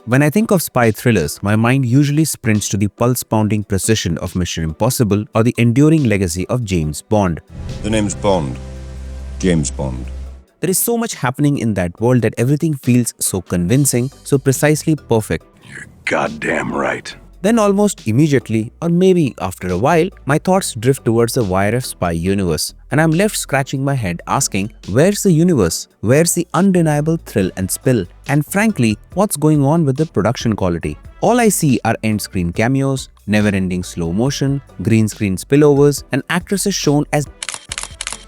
When I think of spy thrillers, my mind usually sprints to the pulse-pounding precision of Mission Impossible or the enduring legacy of James Bond. The name's Bond. James Bond. There is so much happening in that world that everything feels so convincing, so precisely perfect. You're goddamn right. Then almost immediately, or maybe after a while, my thoughts drift towards the YRF Spy Universe, and I'm left scratching my head asking, where's the universe? Where's the undeniable thrill and spill? And frankly, what's going on with the production quality? All I see are end-screen cameos, never-ending slow motion, green screen spillovers, and actresses shown as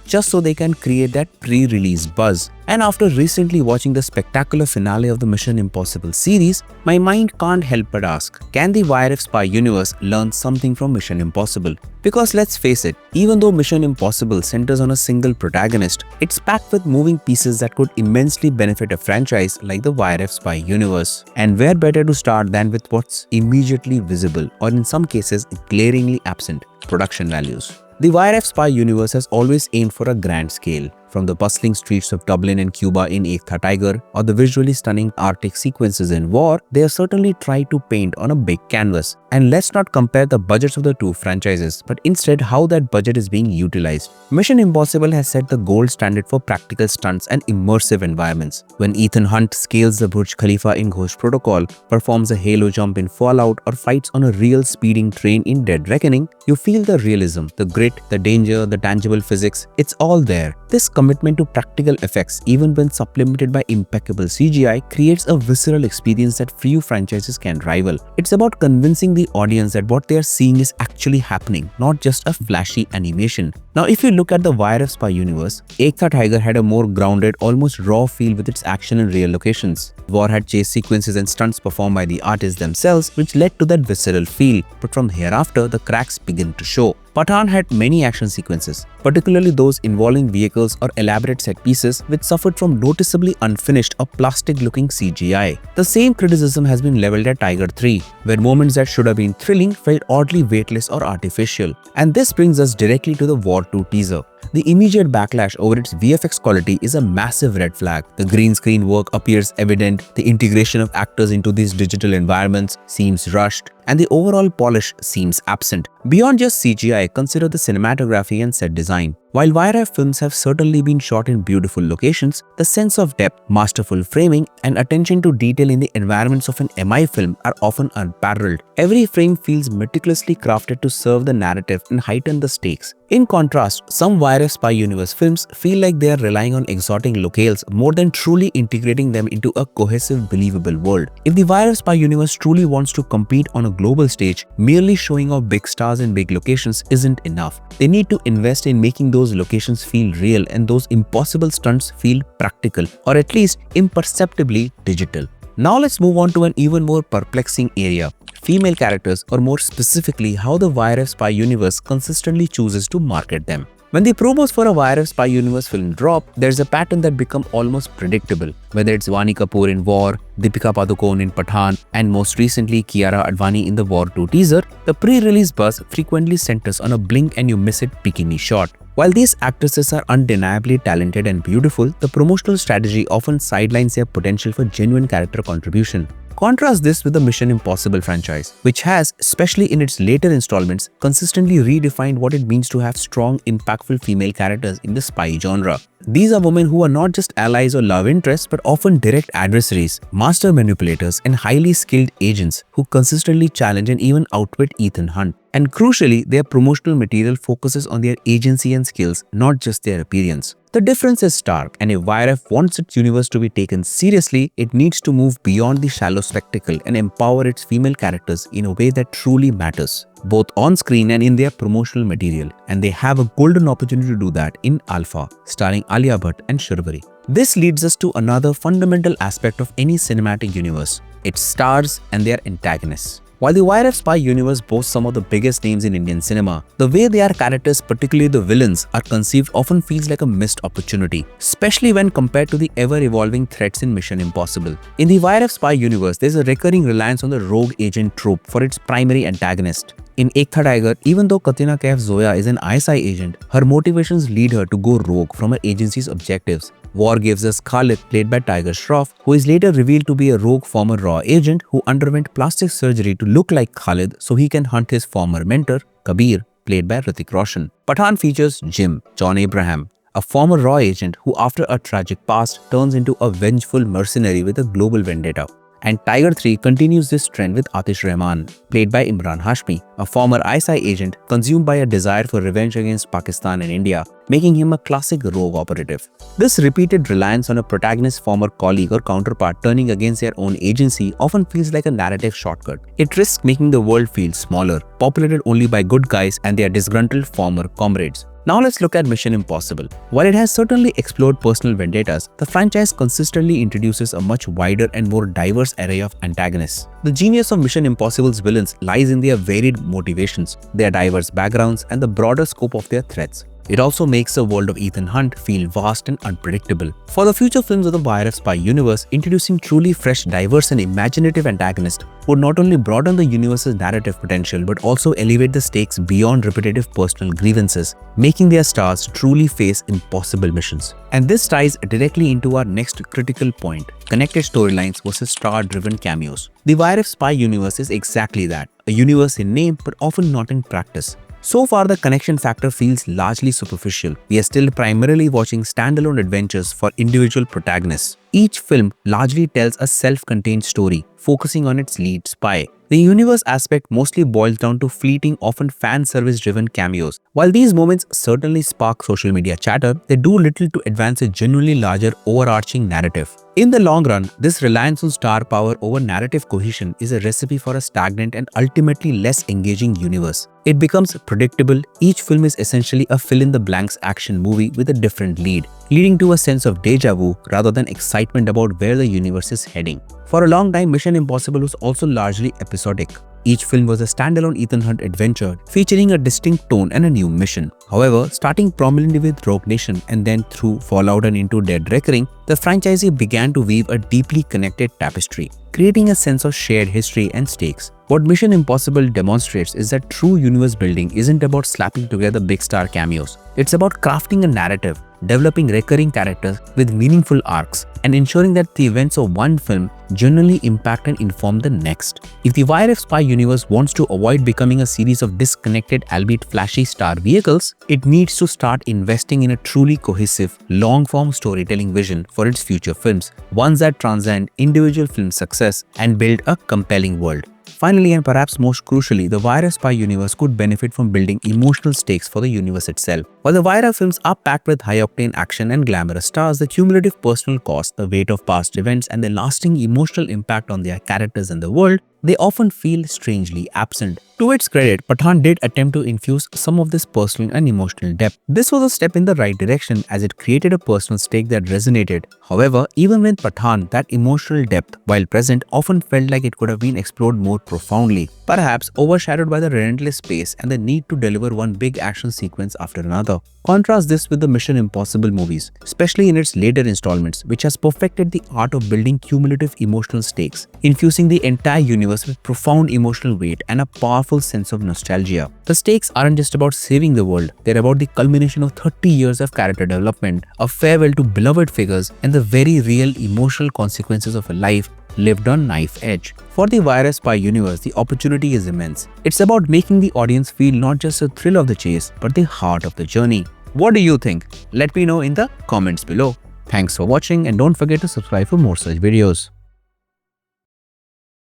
just so they can create that pre-release buzz. And after recently watching the spectacular finale of the Mission Impossible series, my mind can't help but ask, can the YRF Spy Universe learn something from Mission Impossible? Because let's face it, even though Mission Impossible centers on a single protagonist, it's packed with moving pieces that could immensely benefit a franchise like the YRF Spy Universe. And where better to start than with what's immediately visible, or in some cases glaringly absent, production values. The YRF Spy Universe has always aimed for a grand scale. From the bustling streets of Dublin and Cuba in Ekta Tiger or the visually stunning Arctic sequences in War, they have certainly tried to paint on a big canvas. And let's not compare the budgets of the two franchises, but instead how that budget is being utilized. Mission Impossible has set the gold standard for practical stunts and immersive environments. When Ethan Hunt scales the Burj Khalifa in Ghost Protocol, performs a halo jump in Fallout, or fights on a real speeding train in Dead Reckoning, you feel the realism, the grit, the danger, the tangible physics. It's all there. This commitment to practical effects, even when supplemented by impeccable CGI, creates a visceral experience that few franchises can rival. It's about convincing the audience that what they are seeing is actually happening, not just a flashy animation. Now, if you look at the YRF Spy Universe, Ekta Tiger had a more grounded, almost raw feel with its action in real locations. War had chase sequences and stunts performed by the artists themselves, which led to that visceral feel, but from hereafter, the cracks begin to show. Pathaan had many action sequences, particularly those involving vehicles or elaborate set pieces which suffered from noticeably unfinished or plastic-looking CGI. The same criticism has been leveled at Tiger 3, where moments that should have been thrilling felt oddly weightless or artificial. And this brings us directly to the War 2 teaser. The immediate backlash over its VFX quality is a massive red flag. The green screen work appears evident, the integration of actors into these digital environments seems rushed, and the overall polish seems absent. Beyond just CGI, consider the cinematography and set design. While YRF films have certainly been shot in beautiful locations, the sense of depth, masterful framing, and attention to detail in the environments of an MI film are often unparalleled. Every frame feels meticulously crafted to serve the narrative and heighten the stakes. In contrast, some YRF Spy Universe films feel like they are relying on exotic locales more than truly integrating them into a cohesive, believable world. If the YRF Spy Universe truly wants to compete on a global stage, merely showing off big stars in big locations isn't enough. They need to invest in making those locations feel real and those impossible stunts feel practical, or at least imperceptibly digital. Now let's move on to an even more perplexing area. Female characters, or more specifically how the YRF Spy Universe consistently chooses to market them. When the promos for a YRF Spy Universe film drop, there's a pattern that becomes almost predictable. Whether it's Vani Kapoor in War, Deepika Padukone in Pathaan, and most recently Kiara Advani in the War 2 teaser, the pre-release buzz frequently centers on a blink and you miss it bikini shot. While these actresses are undeniably talented and beautiful, the promotional strategy often sidelines their potential for genuine character contribution. Contrast this with the Mission Impossible franchise, which has, especially in its later installments, consistently redefined what it means to have strong, impactful female characters in the spy genre. These are women who are not just allies or love interests, but often direct adversaries, master manipulators, and highly skilled agents who consistently challenge and even outwit Ethan Hunt. And crucially, their promotional material focuses on their agency and skills, not just their appearance. The difference is stark, and if YRF wants its universe to be taken seriously, it needs to move beyond the shallow spectacle and empower its female characters in a way that truly matters, both on screen and in their promotional material. And they have a golden opportunity to do that in Alpha, starring Alia Bhatt and Shurvari. This leads us to another fundamental aspect of any cinematic universe: its stars and their antagonists. While the YRF Spy Universe boasts some of the biggest names in Indian cinema, the way their characters, particularly the villains, are conceived often feels like a missed opportunity, especially when compared to the ever-evolving threats in Mission Impossible. In the YRF Spy Universe, there's a recurring reliance on the rogue agent trope for its primary antagonist. In Ekta Tiger, even though Katrina Kaif Zoya is an ISI agent, her motivations lead her to go rogue from her agency's objectives. War gives us Khalid, played by Tiger Shroff, who is later revealed to be a rogue former Raw agent who underwent plastic surgery to look like Khalid so he can hunt his former mentor, Kabir, played by Hrithik Roshan. Pathaan features Jim, John Abraham, a former Raw agent who after a tragic past turns into a vengeful mercenary with a global vendetta. And Tiger 3 continues this trend with Atish Rahman, played by Imran Hashmi, a former ISI agent consumed by a desire for revenge against Pakistan and India, making him a classic rogue operative. This repeated reliance on a protagonist's former colleague or counterpart turning against their own agency often feels like a narrative shortcut. It risks making the world feel smaller, populated only by good guys and their disgruntled former comrades. Now let's look at Mission Impossible. While it has certainly explored personal vendettas, the franchise consistently introduces a much wider and more diverse array of antagonists. The genius of Mission Impossible's villains lies in their varied motivations, their diverse backgrounds, and the broader scope of their threats. It also makes the world of Ethan Hunt feel vast and unpredictable. For the future films of the YRF Spy Universe, introducing truly fresh, diverse and imaginative antagonists would not only broaden the universe's narrative potential but also elevate the stakes beyond repetitive personal grievances, making their stars truly face impossible missions. And this ties directly into our next critical point: connected storylines versus star-driven cameos. The YRF Spy Universe is exactly that, a universe in name but often not in practice. So far, the connection factor feels largely superficial. We are still primarily watching standalone adventures for individual protagonists. Each film largely tells a self-contained story, focusing on its lead spy. The universe aspect mostly boils down to fleeting, often fan service-driven cameos. While these moments certainly spark social media chatter, they do little to advance a genuinely larger, overarching narrative. In the long run, this reliance on star power over narrative cohesion is a recipe for a stagnant and ultimately less engaging universe. It becomes predictable. Each film is essentially a fill-in-the-blanks action movie with a different lead, leading to a sense of déjà vu rather than excitement about where the universe is heading. For a long time, Mission Impossible was also largely episodic. Each film was a standalone Ethan Hunt adventure featuring a distinct tone and a new mission. However, starting prominently with Rogue Nation and then through Fallout and into Dead Reckoning, the franchisee began to weave a deeply connected tapestry, creating a sense of shared history and stakes. What Mission Impossible demonstrates is that true universe building isn't about slapping together big star cameos. It's about crafting a narrative, developing recurring characters with meaningful arcs, and ensuring that the events of one film genuinely impact and inform the next. If the YRF Spy Universe wants to avoid becoming a series of disconnected, albeit flashy star vehicles, it needs to start investing in a truly cohesive, long-form storytelling vision for its future films, ones that transcend individual film success and build a compelling world. Finally, and perhaps most crucially, the YRF Spy Universe could benefit from building emotional stakes for the universe itself. While the YRF films are packed with high-octane action and glamorous stars, the cumulative personal cost, the weight of past events, and the lasting emotional impact on their characters and the world, they often feel strangely absent. To its credit, Pathaan did attempt to infuse some of this personal and emotional depth. This was a step in the right direction as it created a personal stake that resonated. However, even with Pathaan, that emotional depth, while present, often felt like it could have been explored more profoundly, perhaps overshadowed by the relentless pace and the need to deliver one big action sequence after another. Contrast this with the Mission Impossible movies, especially in its later installments, which has perfected the art of building cumulative emotional stakes, infusing the entire universe with profound emotional weight and a powerful sense of nostalgia. The stakes aren't just about saving the world, they're about the culmination of 30 years of character development, a farewell to beloved figures, and the very real emotional consequences of a life lived on knife edge. For the YRF Spy Universe, the opportunity is immense. It's about making the audience feel not just the thrill of the chase, but the heart of the journey. What do you think? Let me know in the comments below. Thanks for watching and don't forget to subscribe for more such videos.